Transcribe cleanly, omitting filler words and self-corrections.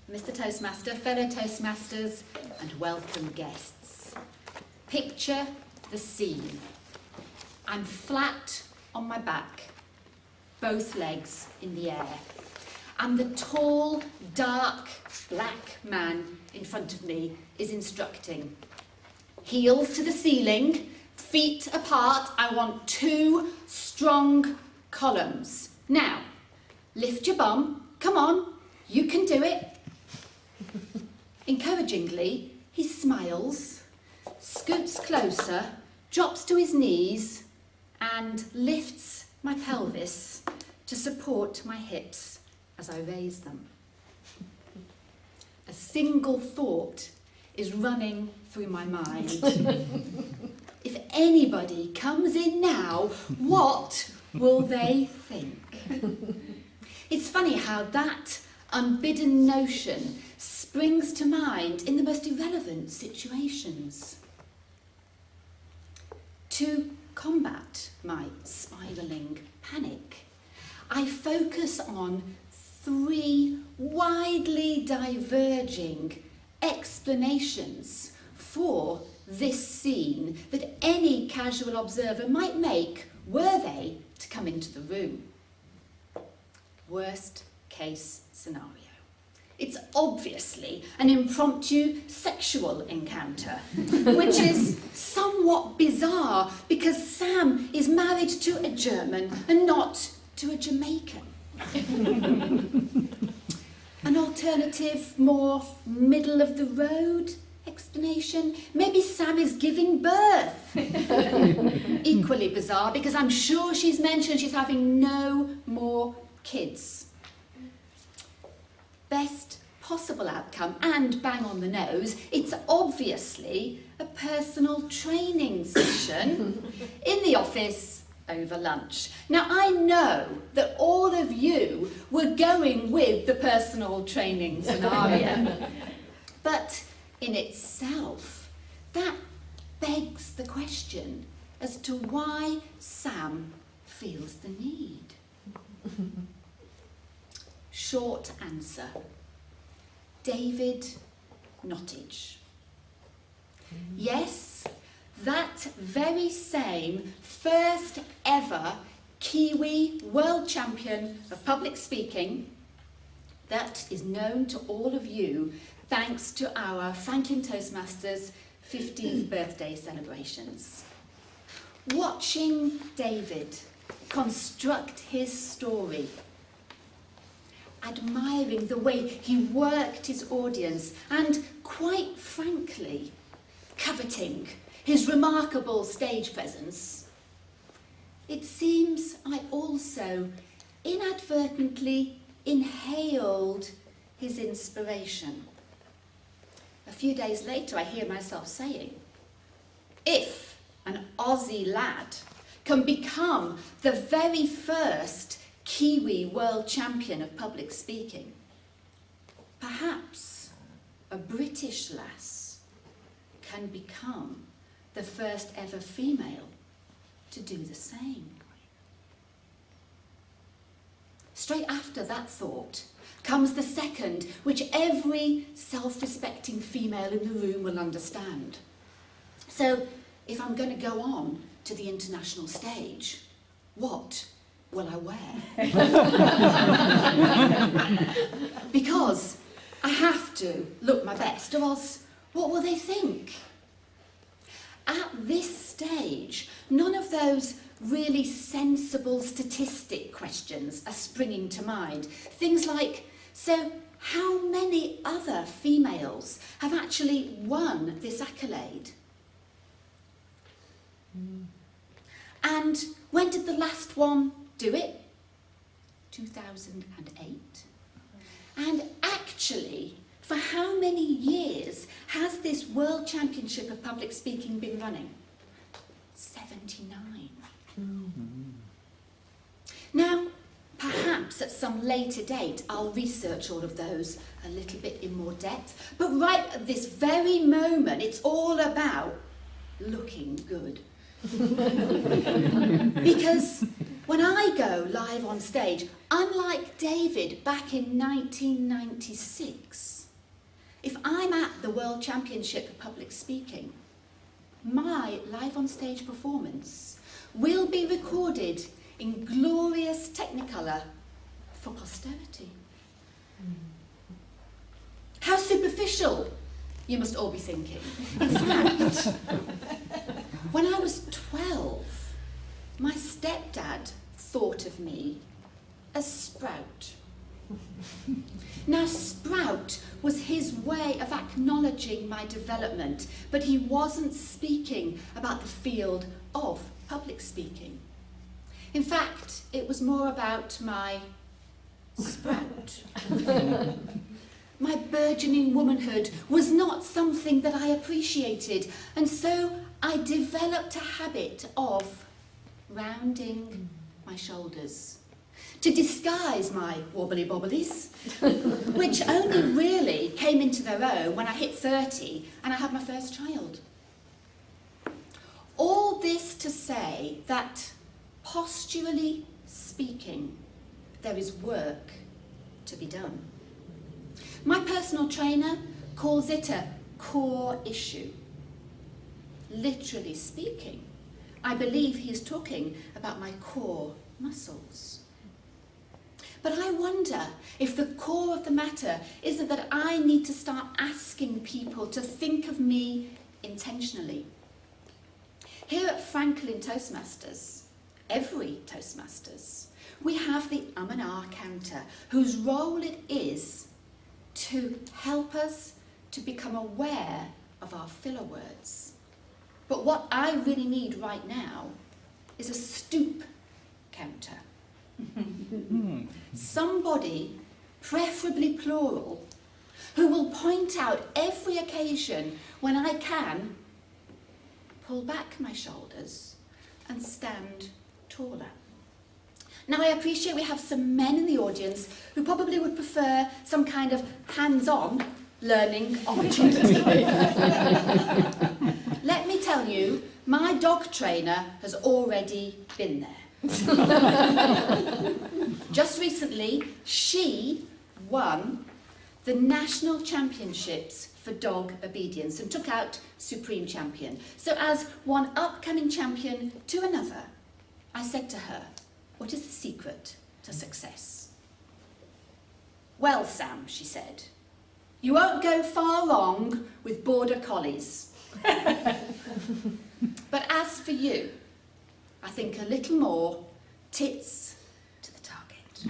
Mr. Toastmaster, fellow Toastmasters, and welcome guests. Picture the scene. I'm flat on my back, both legs in the air. And the tall, dark, black man in front of me is instructing. Heels to the ceiling, feet apart. I want 2 strong columns. Now, lift your bum. Come on, you can do it. Encouragingly, he smiles, scoots closer, drops to his knees, and lifts my pelvis to support my hips as I raise them. A single thought is running through my mind. If anybody comes in now, what will they think? It's funny how that unbidden notion springs to mind in the most irrelevant situations. To combat my spiralling panic, I focus on 3 widely diverging explanations for this scene that any casual observer might make were they to come into the room. Worst case scenario. It's obviously an impromptu sexual encounter, which is somewhat bizarre because Sam is married to a German and not to a Jamaican. An alternative, more middle-of-the-road explanation? Maybe Sam is giving birth. Equally bizarre because I'm sure she's mentioned she's having no more kids. Best possible outcome, and bang on the nose, it's obviously a personal training session in the office over lunch. Now, I know that all of you were going with the personal training scenario, but in itself, that begs the question as to why Sam feels the need. Short answer. David Nottage. Yes, that very same first ever Kiwi world champion of public speaking that is known to all of you thanks to our Franklin Toastmasters 15th birthday celebrations. Watching David construct his story, admiring the way he worked his audience and, quite frankly, coveting his remarkable stage presence, it seems I also inadvertently inhaled his inspiration. A few days later, I hear myself saying, if an Aussie lad can become the very first Kiwi world champion of public speaking, perhaps a British lass can become the first ever female to do the same. Straight after that thought comes the second, which every self-respecting female in the room will understand. So, if I'm going to go on to the international stage, what will I wear? Because I have to look my best, or else what will they think? At this stage, none of those really sensible statistic questions are springing to mind. Things like, so how many other females have actually won this accolade? And when did the last one do it? 2008. And actually, for how many years has this World Championship of Public Speaking been running? 79. Now, perhaps at some later date I'll research all of those a little bit in more depth, but right at this very moment it's all about looking good. Because When I go live on stage, unlike David back in 1996, if I'm at the World Championship of Public Speaking, my live on stage performance will be recorded in glorious Technicolor for posterity. How superficial, you must all be thinking. In fact, when I was 12, my stepdad thought of me as Sprout. Now, Sprout was his way of acknowledging my development, but he wasn't speaking about the field of public speaking. In fact, it was more about my sprout. My burgeoning womanhood was not something that I appreciated, and so I developed a habit of rounding my shoulders to disguise my wobbly bobblies, which only really came into their own when I hit 30 and I had my first child. All this to say that, posturally speaking, there is work to be done. My personal trainer calls it a core issue. Literally speaking, I believe he is talking about my core muscles. But I wonder if the core of the matter isn't that I need to start asking people to think of me intentionally. Here at Franklin Toastmasters, every Toastmasters, we have the and ah counter, whose role it is to help us to become aware of our filler words. But what I really need right now is a stoop counter. Somebody, preferably plural, who will point out every occasion when I can pull back my shoulders and stand taller. Now, I appreciate we have some men in the audience who probably would prefer some kind of hands-on learning opportunity. Let me tell you, my dog trainer has already been there. Just recently, she won the national championships for dog obedience and took out supreme champion. So as one upcoming champion to another, I said to her, "What is the secret to success?" "Well, Sam," she said, "you won't go far wrong with border collies. But as for you, I think a little more tits to the target."